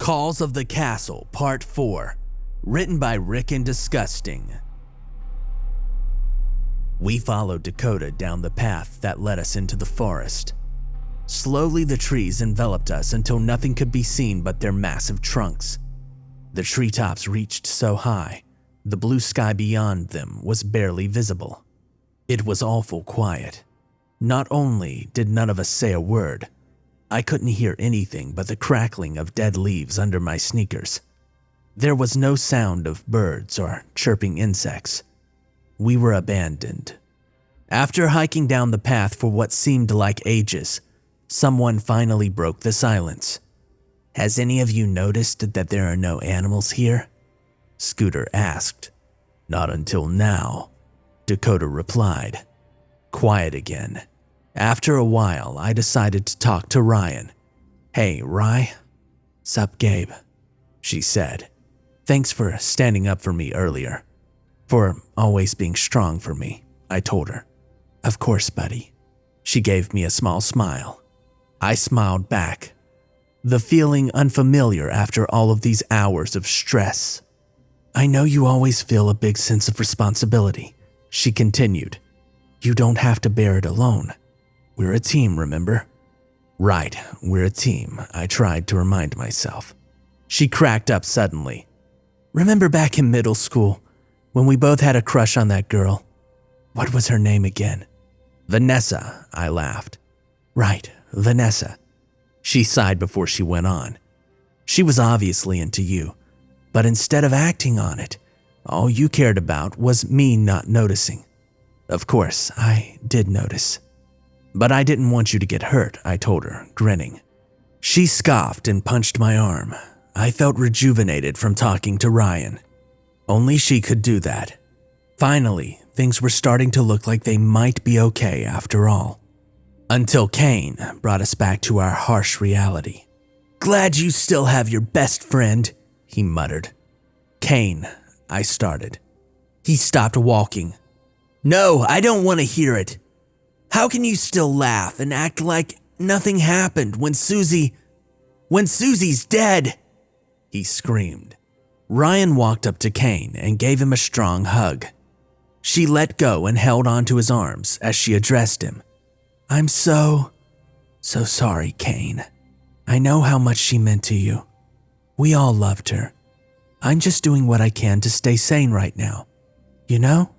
Calls of the Castle, Part 4, written by Rickanddisgusting. We followed Dakota down the path that led us into the forest. Slowly the trees enveloped us until nothing could be seen but their massive trunks. The treetops reached so high, the blue sky beyond them was barely visible. It was awful quiet. Not only did none of us say a word, I couldn't hear anything but the crackling of dead leaves under my sneakers. There was no sound of birds or chirping insects. We were abandoned. After hiking down the path for what seemed like ages, someone finally broke the silence. "Has any of you noticed that there are no animals here?" Scooter asked. "Not until now," Dakota replied. Quiet again. After a while, I decided to talk to Ryan. "Hey, Rye." "Sup, Gabe," she said. "Thanks for standing up for me earlier. For always being strong for me," I told her. "Of course, buddy." She gave me a small smile. I smiled back, the feeling unfamiliar after all of these hours of stress. "I know you always feel a big sense of responsibility," she continued. "You don't have to bear it alone. We're a team, remember?" "Right, we're a team," I tried to remind myself. She cracked up suddenly. "Remember back in middle school, when we both had a crush on that girl? What was her name again?" "Vanessa," I laughed. "Right, Vanessa." She sighed before she went on. "She was obviously into you, but instead of acting on it, all you cared about was me not noticing." Of course, I did notice. "But I didn't want you to get hurt," I told her, grinning. She scoffed and punched my arm. I felt rejuvenated from talking to Ryan. Only she could do that. Finally, things were starting to look like they might be okay after all. Until Kane brought us back to our harsh reality. "Glad you still have your best friend," he muttered. "Kane," I started. He stopped walking. "No, I don't want to hear it. How can you still laugh and act like nothing happened when Susie's dead?" he screamed. Ryan walked up to Kane and gave him a strong hug. She let go and held onto his arms as she addressed him. "I'm so sorry, Kane. I know how much she meant to you. We all loved her. I'm just doing what I can to stay sane right now. You know?"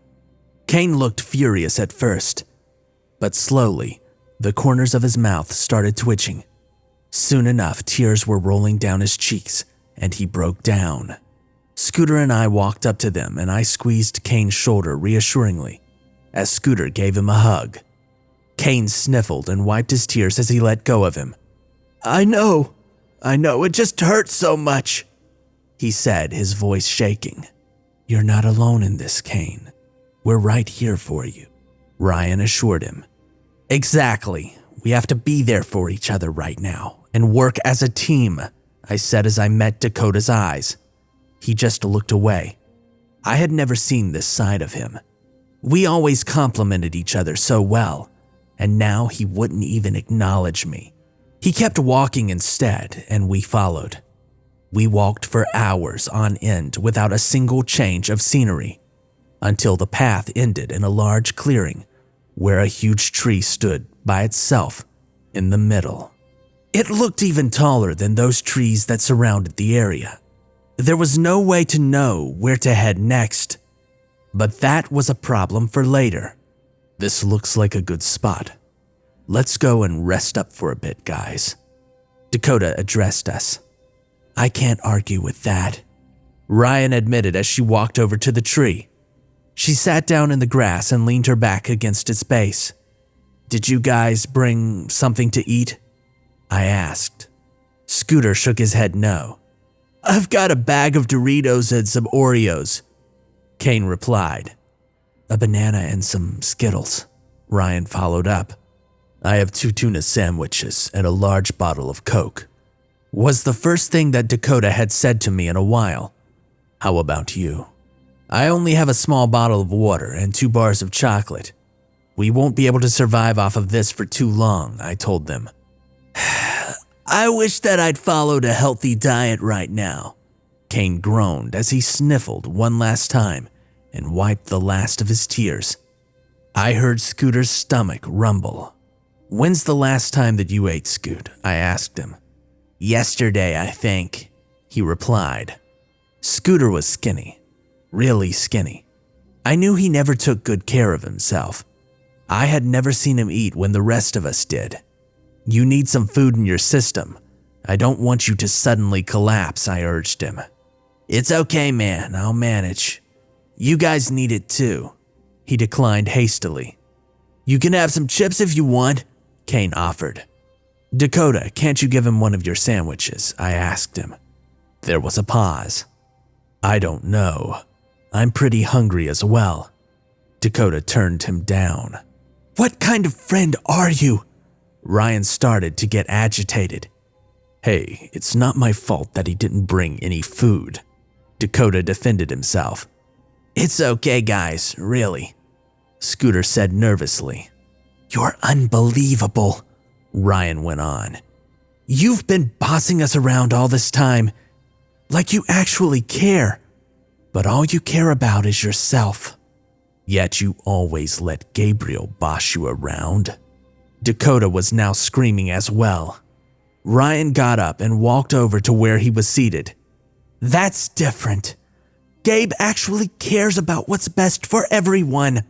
Kane looked furious at first, but slowly, the corners of his mouth started twitching. Soon enough, tears were rolling down his cheeks, and he broke down. Scooter and I walked up to them, and I squeezed Kane's shoulder reassuringly, as Scooter gave him a hug. Kane sniffled and wiped his tears as he let go of him. I know, it just hurts so much," he said, his voice shaking. "You're not alone in this, Kane. We're right here for you," Ryan assured him. "Exactly. We have to be there for each other right now and work as a team," I said as I met Dakota's eyes. He just looked away. I had never seen this side of him. We always complimented each other so well, and now he wouldn't even acknowledge me. He kept walking instead, and we followed. We walked for hours on end without a single change of scenery, until the path ended in a large clearing where a huge tree stood by itself in the middle. It looked even taller than those trees that surrounded the area. There was no way to know where to head next, but that was a problem for later. "This looks like a good spot. Let's go and rest up for a bit, guys," Dakota addressed us. "I can't argue with that," Ryan admitted as she walked over to the tree. She sat down in the grass and leaned her back against its base. "Did you guys bring something to eat?" I asked. Scooter shook his head no. "I've got a bag of Doritos and some Oreos," Kane replied. "A banana and some Skittles," Ryan followed up. "I have 2 tuna sandwiches and a large bottle of Coke," was the first thing that Dakota had said to me in a while. "How about you?" "I only have a small bottle of water and 2 bars of chocolate. We won't be able to survive off of this for too long," I told them. I wish that I'd followed a healthy diet right now. Kane groaned as he sniffled one last time and wiped the last of his tears. I heard Scooter's stomach rumble. When's the last time that you ate, Scoot? I asked him. Yesterday, I think, he replied. Scooter was skinny, really skinny. I knew he never took good care of himself. I had never seen him eat when the rest of us did. You need some food in your system. I don't want you to suddenly collapse, I urged him. It's okay, man, I'll manage. You guys need it too. He declined hastily. You can have some chips if you want, Kane offered. Dakota, can't you give him one of your sandwiches? I asked him. There was a pause. I don't know. I'm pretty hungry as well. Dakota turned him down. What kind of friend are you? Ryan started to get agitated. Hey, it's not my fault that he didn't bring any food. Dakota defended himself. It's okay, guys, really, Scooter said nervously. You're unbelievable, Ryan went on. You've been bossing us around all this time, like you actually care, but all you care about is yourself. Yet you always let Gabriel boss you around. Dakota was now screaming as well. Ryan got up and walked over to where he was seated. That's different. Gabe actually cares about what's best for everyone.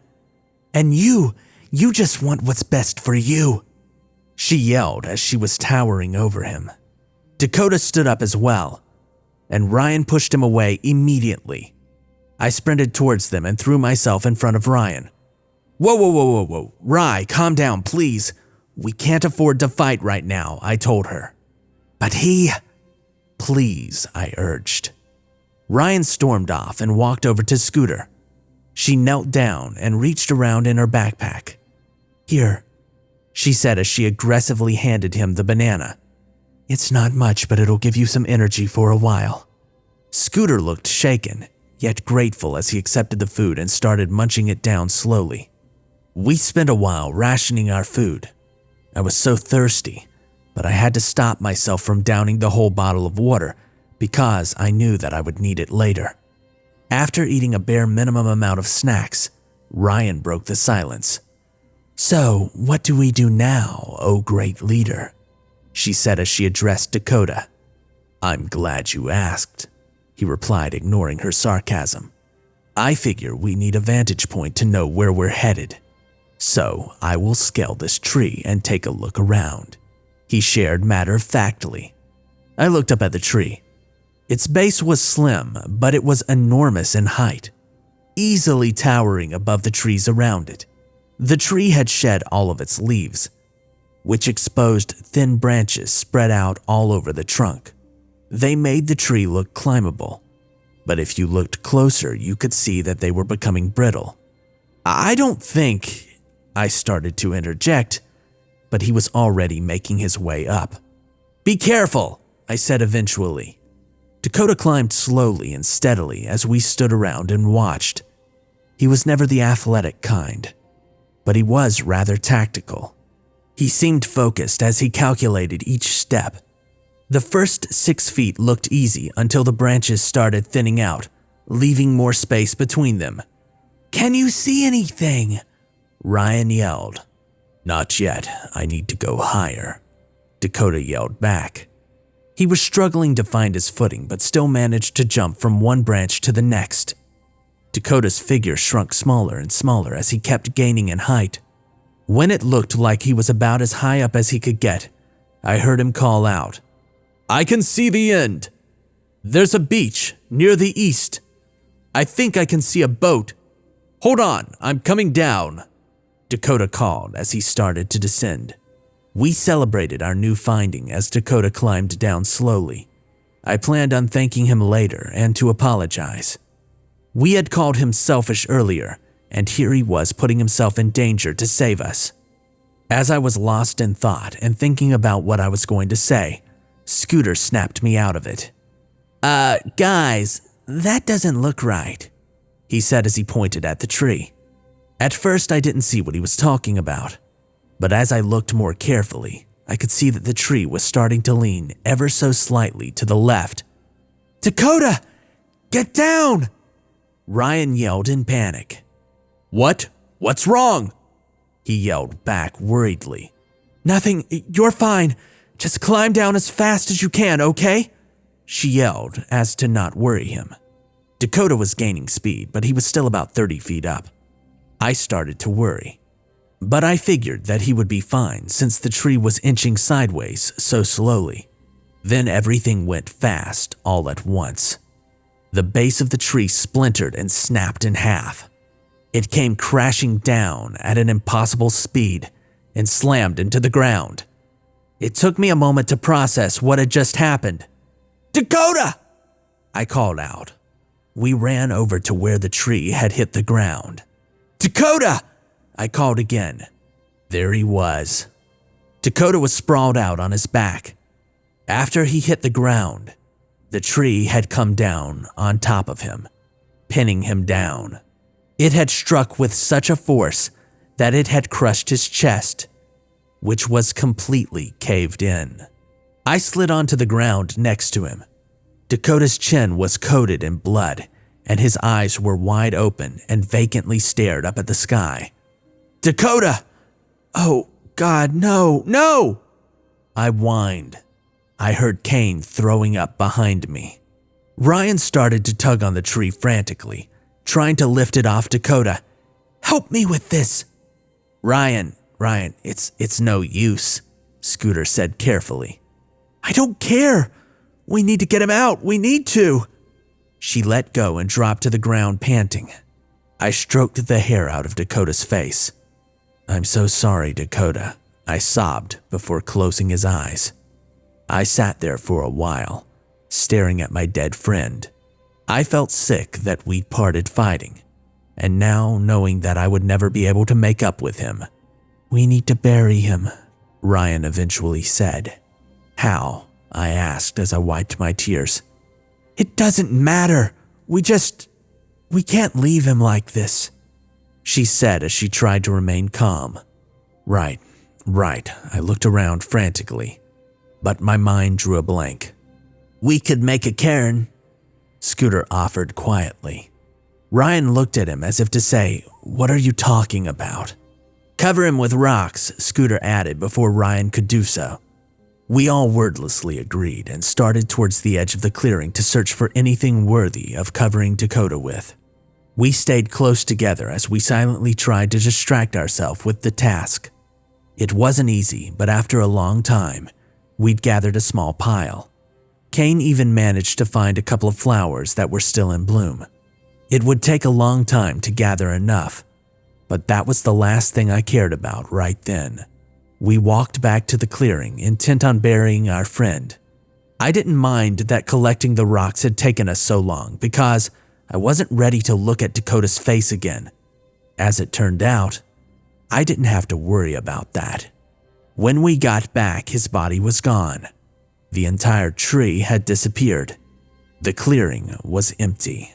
And you just want what's best for you, she yelled as she was towering over him. Dakota stood up as well, and Ryan pushed him away immediately. I sprinted towards them and threw myself in front of Ryan. Whoa, Rye, calm down, please. We can't afford to fight right now, I told her. But Please, I urged. Ryan stormed off and walked over to Scooter. She knelt down and reached around in her backpack. Here, she said as she aggressively handed him the banana. It's not much, but it'll give you some energy for a while. Scooter looked shaken, yet grateful as he accepted the food and started munching it down slowly. We spent a while rationing our food. I was so thirsty, but I had to stop myself from downing the whole bottle of water because I knew that I would need it later. After eating a bare minimum amount of snacks, Ryan broke the silence. So, what do we do now, oh great leader? She said as she addressed Dakota. I'm glad you asked, he replied, ignoring her sarcasm. I figure we need a vantage point to know where we're headed. So, I will scale this tree and take a look around, he shared matter-of-factly. I looked up at the tree. Its base was slim, but it was enormous in height, easily towering above the trees around it. The tree had shed all of its leaves, which exposed thin branches spread out all over the trunk. They made the tree look climbable, but if you looked closer, you could see that they were becoming brittle. I don't think, I started to interject, but he was already making his way up. Be careful, I said eventually. Dakota climbed slowly and steadily as we stood around and watched. He was never the athletic kind, but he was rather tactical. He seemed focused as he calculated each step. The first 6 feet looked easy until the branches started thinning out, leaving more space between them. Can you see anything? Ryan yelled. Not yet, I need to go higher, Dakota yelled back. He was struggling to find his footing, but still managed to jump from one branch to the next. Dakota's figure shrunk smaller and smaller as he kept gaining in height. When it looked like he was about as high up as he could get, I heard him call out, I can see the end. There's a beach near the east. I think I can see a boat. Hold on, I'm coming down, Dakota called as he started to descend. We celebrated our new finding as Dakota climbed down slowly. I planned on thanking him later and to apologize. We had called him selfish earlier, and here he was putting himself in danger to save us. As I was lost in thought and thinking about what I was going to say, Scooter snapped me out of it. Guys, that doesn't look right, he said as he pointed at the tree. At first, I didn't see what he was talking about, but as I looked more carefully, I could see that the tree was starting to lean ever so slightly to the left. "Dakota, get down!" Ryan yelled in panic. "What? What's wrong?" he yelled back worriedly. "Nothing, you're fine. Just climb down as fast as you can, okay?" she yelled as to not worry him. Dakota was gaining speed, but he was still about 30 feet up. I started to worry, but I figured that he would be fine since the tree was inching sideways so slowly. Then everything went fast all at once. The base of the tree splintered and snapped in half. It came crashing down at an impossible speed and slammed into the ground. It took me a moment to process what had just happened. "Dakota!" I called out. We ran over to where the tree had hit the ground. "Dakota!" I called again. There he was. Dakota was sprawled out on his back. After he hit the ground, the tree had come down on top of him, pinning him down. It had struck with such a force that it had crushed his chest, which was completely caved in. I slid onto the ground next to him. Dakota's chin was coated in blood, and his eyes were wide open and vacantly stared up at the sky. "Dakota! Oh, God, no, no!" I whined. I heard Kane throwing up behind me. Ryan started to tug on the tree frantically, trying to lift it off Dakota. "Help me with this!" Ryan, it's no use," Scooter said carefully. "I don't care. We need to get him out. We need to." She let go and dropped to the ground panting. I stroked the hair out of Dakota's face. "I'm so sorry, Dakota," I sobbed before closing his eyes. I sat there for a while, staring at my dead friend. I felt sick that we'd parted fighting, and now knowing that I would never be able to make up with him. "We need to bury him," Ryan eventually said. "How?" I asked as I wiped my tears. "It doesn't matter. We can't leave him like this," she said as she tried to remain calm. Right. I looked around frantically, but my mind drew a blank. "We could make a cairn," Scooter offered quietly. Ryan looked at him as if to say, "What are you talking about?" "Cover him with rocks," Scooter added before Ryan could do so. We all wordlessly agreed and started towards the edge of the clearing to search for anything worthy of covering Dakota with. We stayed close together as we silently tried to distract ourselves with the task. It wasn't easy, but after a long time, we'd gathered a small pile. Kane even managed to find a couple of flowers that were still in bloom. It would take a long time to gather enough, but that was the last thing I cared about right then. We walked back to the clearing, intent on burying our friend. I didn't mind that collecting the rocks had taken us so long because I wasn't ready to look at Dakota's face again. As it turned out, I didn't have to worry about that. When we got back, his body was gone. The entire tree had disappeared. The clearing was empty.